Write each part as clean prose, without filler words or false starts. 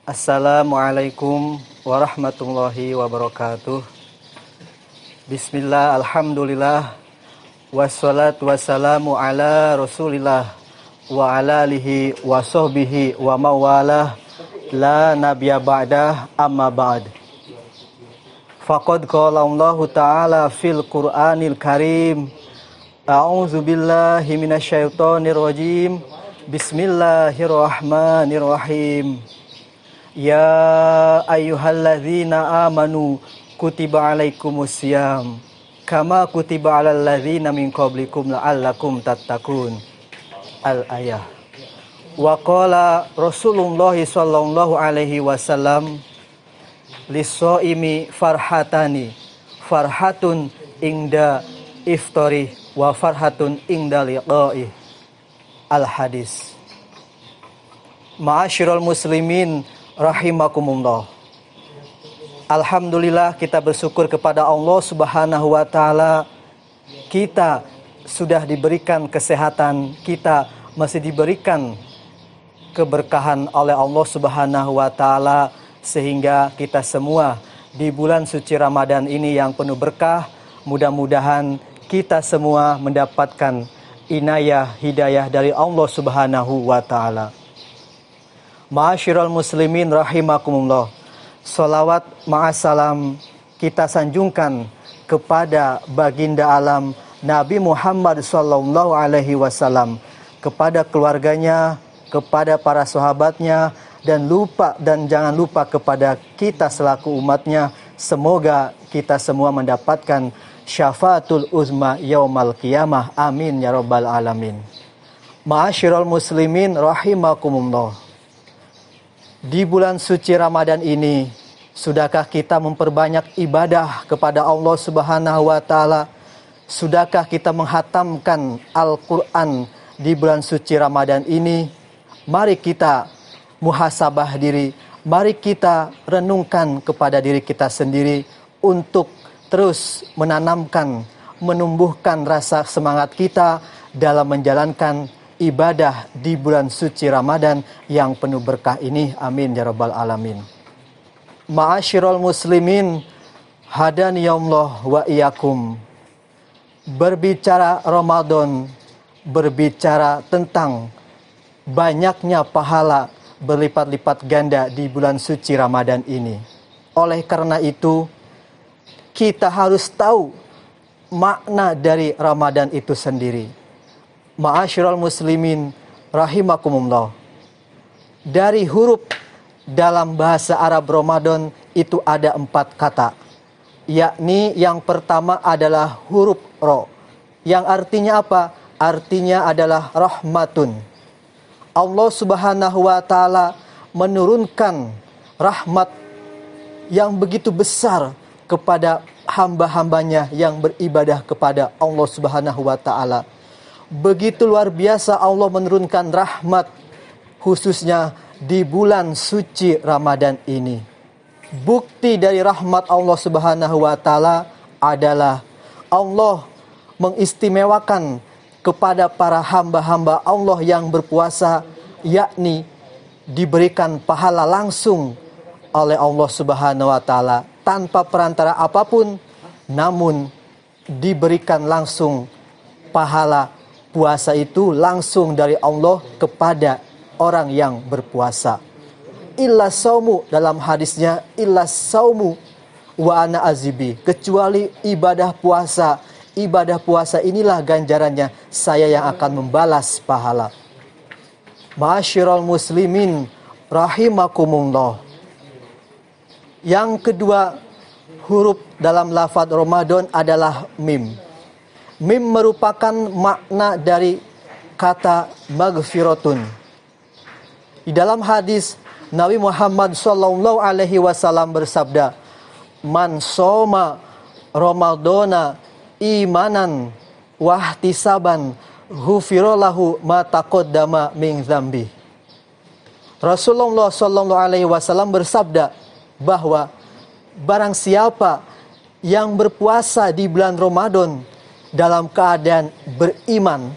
Assalamualaikum warahmatullahi wabarakatuh. Bismillah, alhamdulillah, wassalatu wassalamu ala rasulillah wa ala alihi wa sahbihi wa mawalah, la nabiyya ba'dah, amma ba'd. Faqad qala Allahu ta'ala fil Qur'anil Karim, a'udzu billahi minasyaitonir rajim, bismillahirrahmanirrahim. Ya ayyuhalladzina amanu kutiba alaikumusiyam kama kutiba alal ladzina min qablikum la'allakum tattaqun. Al-ayah. Wa qala Rasulullah sallallahu alaihi wasallam lis-shaimi farhatani, farhatun inda iftari wa farhatun inda liqa'i. Al-hadis. Ma'asyiral muslimin rahimakumullah. Alhamdulillah, kita bersyukur kepada Allah Subhanahu wa taala. Kita sudah diberikan kesehatan, kita masih diberikan keberkahan oleh Allah Subhanahu wa taala, sehingga kita semua di bulan suci Ramadan ini yang penuh berkah, mudah-mudahan kita semua mendapatkan inayah hidayah dari Allah Subhanahu wa taala. Ma'asyiral muslimin rahimakumullah. Salawat ma'assalam kita sanjungkan kepada baginda alam Nabi Muhammad sallallahu alaihi wasallam, kepada keluarganya, kepada para sahabatnya, dan jangan lupa kepada kita selaku umatnya. Semoga kita semua mendapatkan syafaatul uzma yaumal qiyamah. Amin ya rabbal alamin. Ma'asyiral muslimin rahimakumullah. Di bulan suci Ramadan ini, sudahkah kita memperbanyak ibadah kepada Allah Subhanahu wa taala? Sudahkah kita menghatamkan Al-Qur'an di bulan suci Ramadan ini? Mari kita muhasabah diri, mari kita renungkan kepada diri kita sendiri untuk terus menanamkan, menumbuhkan rasa semangat kita dalam menjalankan ibadah di bulan suci Ramadan yang penuh berkah ini. Amin ya rabbal alamin. Ma'asyiral muslimin hadani Allah wa iyyakum. Berbicara Ramadan, berbicara tentang banyaknya pahala berlipat-lipat ganda di bulan suci Ramadan ini. Oleh karena itu, kita harus tahu makna dari Ramadan itu sendiri. Ma'asyiral muslimin rahimakumullah. Dari huruf dalam bahasa Arab Ramadan itu ada 4 kata. Yakni yang pertama adalah huruf Ro. Yang artinya apa? Artinya adalah rahmatun. Allah Subhanahu wa taala menurunkan rahmat yang begitu besar kepada hamba-hambanya yang beribadah kepada Allah Subhanahu wa taala. Begitu luar biasa Allah menurunkan rahmat, khususnya di bulan suci Ramadan ini. Bukti dari rahmat Allah Subhanahu wa taala adalah Allah mengistimewakan kepada para hamba-hamba Allah yang berpuasa, yakni diberikan pahala langsung oleh Allah Subhanahu wa taala tanpa perantara apapun, namun diberikan langsung pahala puasa itu langsung dari Allah kepada orang yang berpuasa. Illa saumu, dalam hadisnya, illa saumu wa ana azibi, kecuali ibadah puasa. Ibadah puasa inilah ganjarannya, saya yang akan membalas pahala. Ma'asyiral muslimin rahimakumullah. Yang kedua, huruf dalam lafaz Ramadan adalah mim. Mim merupakan makna dari kata maghfiratun. Di dalam hadis Nabi Muhammad sallallahu alaihi wasallam bersabda, "Man shoma Ramadana imanan wahtisaban ghufira lahu ma taqaddama min dzambi." Rasulullah sallallahu alaihi wasallam bersabda bahwa barang siapa yang berpuasa di bulan Ramadan dalam keadaan beriman,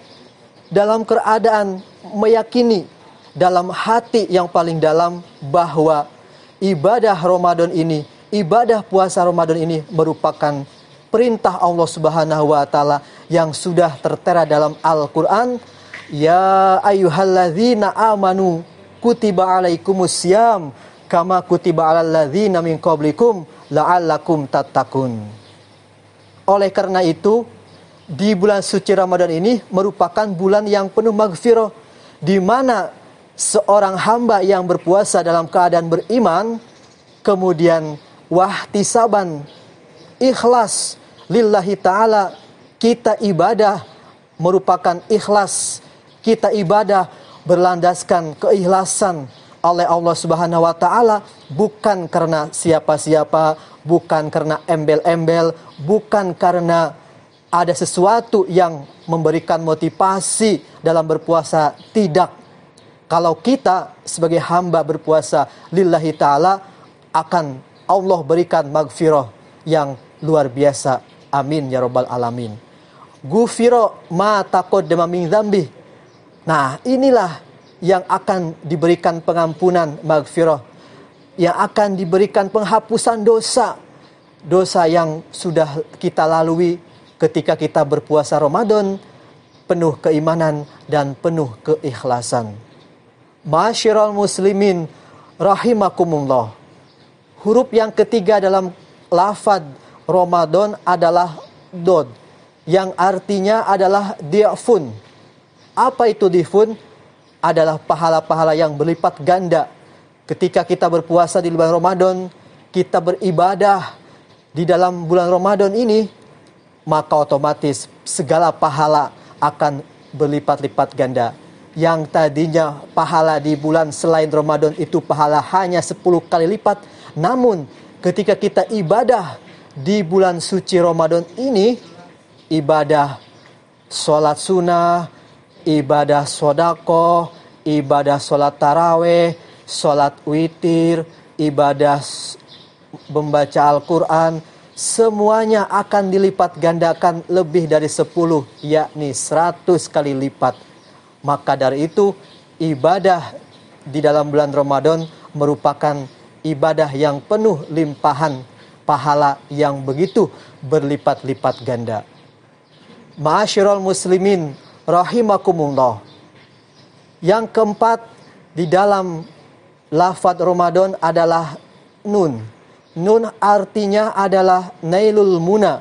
dalam keadaan meyakini dalam hati yang paling dalam bahwa ibadah Ramadan ini, ibadah puasa Ramadan ini merupakan perintah Allah Subhanahu wa taala yang sudah tertera dalam Al-Qur'an. Ya ayyuhalladzina amanu kutiba alaikumusiyam kama kutiba alal ladzina min qablikum la'allakum tattaqun. Oleh karena itu, di bulan suci Ramadan ini merupakan bulan yang penuh maghfirah, di mana seorang hamba yang berpuasa dalam keadaan beriman, kemudian wahtisaban, ikhlas lillahi ta'ala, kita ibadah merupakan ikhlas, kita ibadah berlandaskan keikhlasan oleh Allah Subhanahu wa taala, bukan karena siapa-siapa, bukan karena embel-embel, bukan karena ada sesuatu yang memberikan motivasi dalam berpuasa, tidak. Kalau kita sebagai hamba berpuasa lillahi ta'ala, akan Allah berikan maghfirah yang luar biasa. Amin ya rabbal alamin. Ghufira ma taqaddama min dzambi. Nah, inilah yang akan diberikan pengampunan, maghfirah, yang akan diberikan penghapusan dosa. Dosa yang sudah kita lalui ketika kita berpuasa Ramadan, penuh keimanan dan penuh keikhlasan. Ma'asyiral muslimin rahimakumullah. Huruf yang ketiga dalam lafaz Ramadan adalah dod, yang artinya adalah di'fun. Apa itu di'fun? Adalah pahala-pahala yang berlipat ganda. Ketika kita berpuasa di bulan Ramadan, kita beribadah di dalam bulan Ramadan ini, maka otomatis segala pahala akan berlipat-lipat ganda. Yang tadinya pahala di bulan selain Ramadan itu pahala hanya 10 kali lipat, namun ketika kita ibadah di bulan suci Ramadan ini, ibadah sholat sunnah, ibadah sodako, ibadah sholat taraweh, sholat witir, ibadah membaca Al-Quran, semuanya akan dilipat gandakan lebih dari 10, yakni 100 kali lipat. Maka dari itu, ibadah di dalam bulan Ramadan merupakan ibadah yang penuh limpahan pahala yang begitu berlipat-lipat ganda. Ma'asyiral muslimin rahimakumullah. Yang keempat di dalam lafaz Ramadan adalah nun. Nun artinya adalah nailul muna,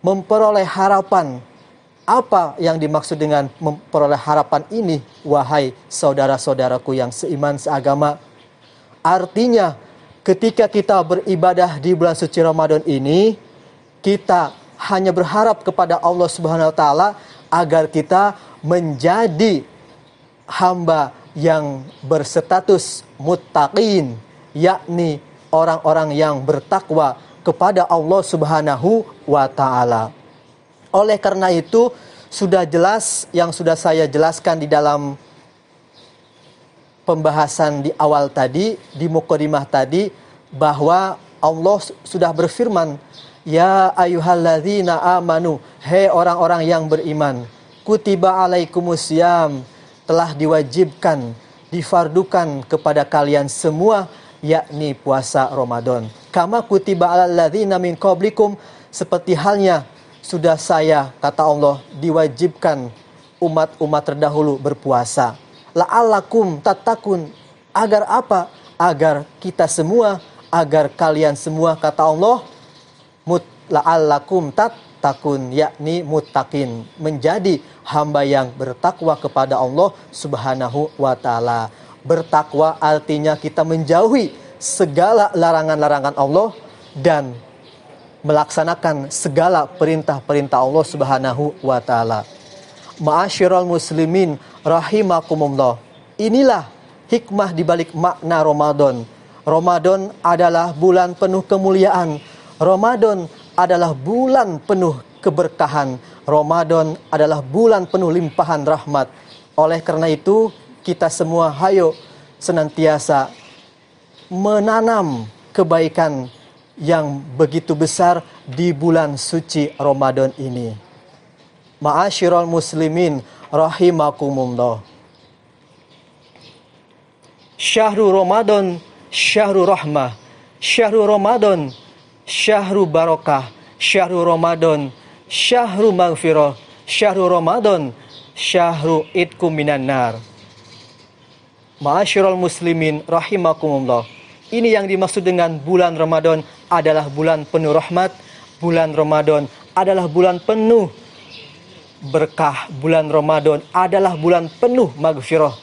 memperoleh harapan. Apa yang dimaksud dengan memperoleh harapan ini, wahai saudara-saudaraku yang seiman seagama? Artinya, ketika kita beribadah di bulan suci Ramadan ini, kita hanya berharap kepada Allah Subhanahu wa taala agar kita menjadi hamba yang berstatus muttaqin, yakni orang-orang yang bertakwa kepada Allah Subhanahu wa taala. Oleh karena itu, sudah jelas yang sudah saya jelaskan di dalam pembahasan di awal tadi, di mukadimah tadi, bahwa Allah sudah berfirman, ya ayyuhalladzina amanu, hei orang-orang yang beriman, kutiba alaikumusiyam, telah diwajibkan, difardukan kepada kalian semua, yakni puasa Ramadan. Kama kutiba alal ladzina min qablikum, seperti halnya sudah saya, kata Allah, diwajibkan umat-umat terdahulu berpuasa. La'allakum tattaqun, agar apa? Agar kita semua, agar kalian semua, kata Allah, la'allakum tattaqun, yakni muttaqin, menjadi hamba yang bertakwa kepada Allah Subhanahu wa taala. Bertakwa artinya kita menjauhi segala larangan-larangan Allah dan melaksanakan segala perintah-perintah Allah Subhanahu wa taala. Ma'asyiral muslimin rahimakumullah. Inilah hikmah dibalik makna Ramadan. Ramadan adalah bulan penuh kemuliaan. Ramadan adalah bulan penuh keberkahan. Ramadan adalah bulan penuh limpahan rahmat. Oleh karena itu, kita semua hayo senantiasa menanam kebaikan yang begitu besar di bulan suci Ramadan ini. Ma'asyiral muslimin rahimakumullah. Syahrul Ramadan syahrul rahmah, syahrul Ramadan, syahrul barakah, syahrul Ramadan, syahrul maghfirah, syahrul Ramadan, syahrul idkum minan nar. Ma'asyiral muslimin rahimakumullah. Ini yang dimaksud dengan bulan Ramadan adalah bulan penuh rahmat, bulan Ramadan adalah bulan penuh berkah, bulan Ramadan adalah bulan penuh maghfirah,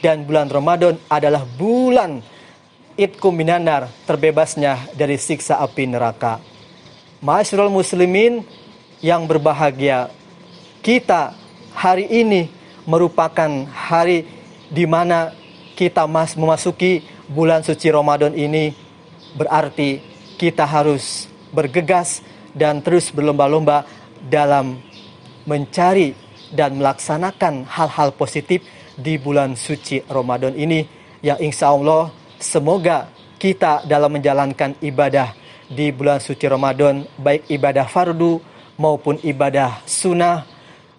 dan bulan Ramadan adalah bulan idkum minan nar, terbebasnya dari siksa api neraka. Ma'asyiral muslimin yang berbahagia, kita hari ini merupakan hari di mana kita memasuki bulan suci Ramadan ini. Berarti kita harus bergegas dan terus berlomba-lomba dalam mencari dan melaksanakan hal-hal positif di bulan suci Ramadan ini, yang insya Allah semoga kita dalam menjalankan ibadah di bulan suci Ramadan, baik ibadah fardu maupun ibadah sunnah,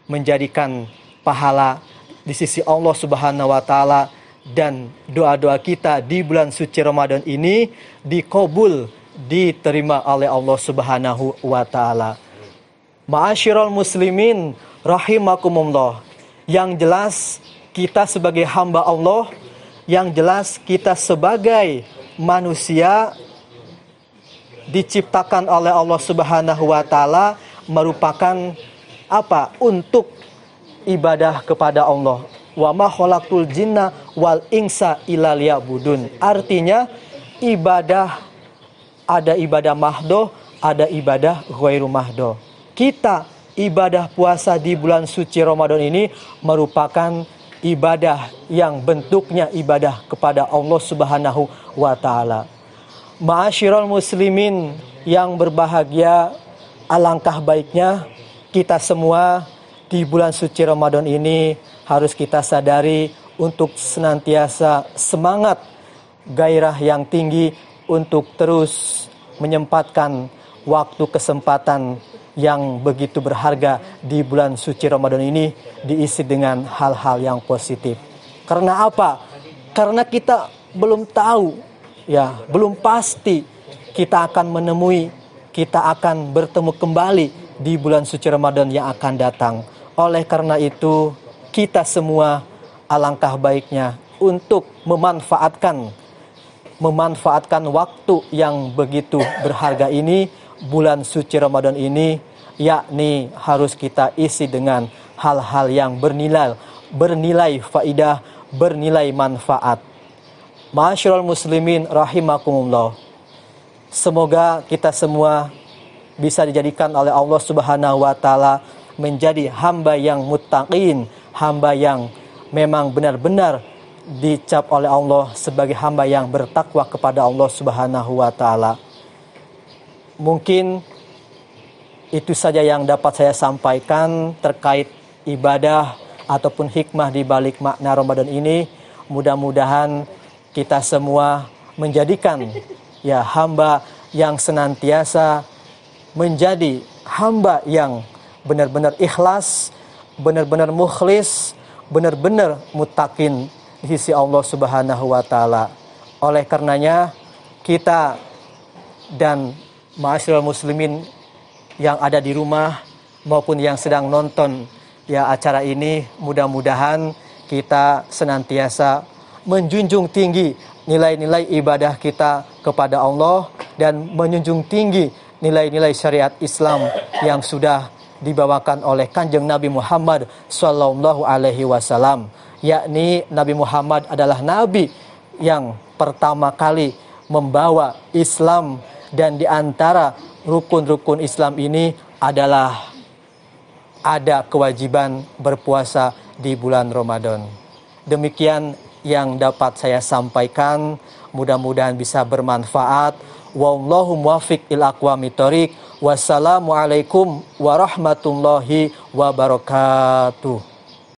menjadikan pahala di sisi Allah Subhanahu wa Ta'ala, dan doa-doa kita di bulan suci Ramadan ini dikabul, diterima oleh Allah Subhanahu wa Ta'ala. Ma'asyiral muslimin rahimakumullah. Yang jelas kita sebagai hamba Allah, yang jelas kita sebagai manusia diciptakan oleh Allah Subhanahu wa Ta'ala merupakan apa? Untuk ibadah kepada Allah. Wa ma khalaqtul jinna wal insa illa liya'budun. Artinya ibadah, ada ibadah mahdoh, ada ibadah ghairu mahdoh. Kita ibadah puasa di bulan suci Ramadan ini merupakan ibadah yang bentuknya ibadah kepada Allah Subhanahu wa Ta'ala. Ma'asyiral muslimin yang berbahagia, alangkah baiknya kita semua di bulan suci Ramadan ini harus kita sadari untuk senantiasa semangat, gairah yang tinggi untuk terus menyempatkan waktu kesempatan yang begitu berharga di bulan suci Ramadan ini diisi dengan hal-hal yang positif. Karena apa? Karena kita belum tahu, ya, belum pasti kita akan menemui, kita akan bertemu kembali di bulan suci Ramadan yang akan datang. Oleh karena itu, kita semua alangkah baiknya untuk memanfaatkan waktu yang begitu berharga ini, bulan suci Ramadan ini, yakni harus kita isi dengan hal-hal yang bernilai faidah, bernilai manfaat. Ma'asyiral muslimin rahimakumullah. Semoga kita semua bisa dijadikan oleh Allah Subhanahu wa Ta'ala menjadi hamba yang muttaqin, hamba yang memang benar-benar dicap oleh Allah sebagai hamba yang bertakwa kepada Allah Subhanahu wa Ta'ala. Mungkin itu saja yang dapat saya sampaikan terkait ibadah ataupun hikmah di balik makna Ramadan ini. Mudah-mudahan kita semua menjadikan ya hamba yang senantiasa menjadi hamba yang benar-benar ikhlas, benar-benar mukhlis, benar-benar muttaqin di sisi Allah Subhanahu wa Ta'ala. Oleh karenanya kita dan ma'asyiral muslimin yang ada di rumah maupun yang sedang nonton ya acara ini, mudah-mudahan kita senantiasa menjunjung tinggi nilai-nilai ibadah kita kepada Allah dan menjunjung tinggi nilai-nilai syariat Islam yang sudah dibawakan oleh Kanjeng Nabi Muhammad Sallallahu Alaihi Wasallam, yakni Nabi Muhammad adalah Nabi yang pertama kali membawa Islam, dan di antara rukun-rukun Islam ini adalah ada kewajiban berpuasa di bulan Ramadan. Demikian yang dapat saya sampaikan, mudah-mudahan bisa bermanfaat. Wallahu muwaffiq ila aqwamit thoriq. Wassalamualaikum warahmatullahi wabarakatuh.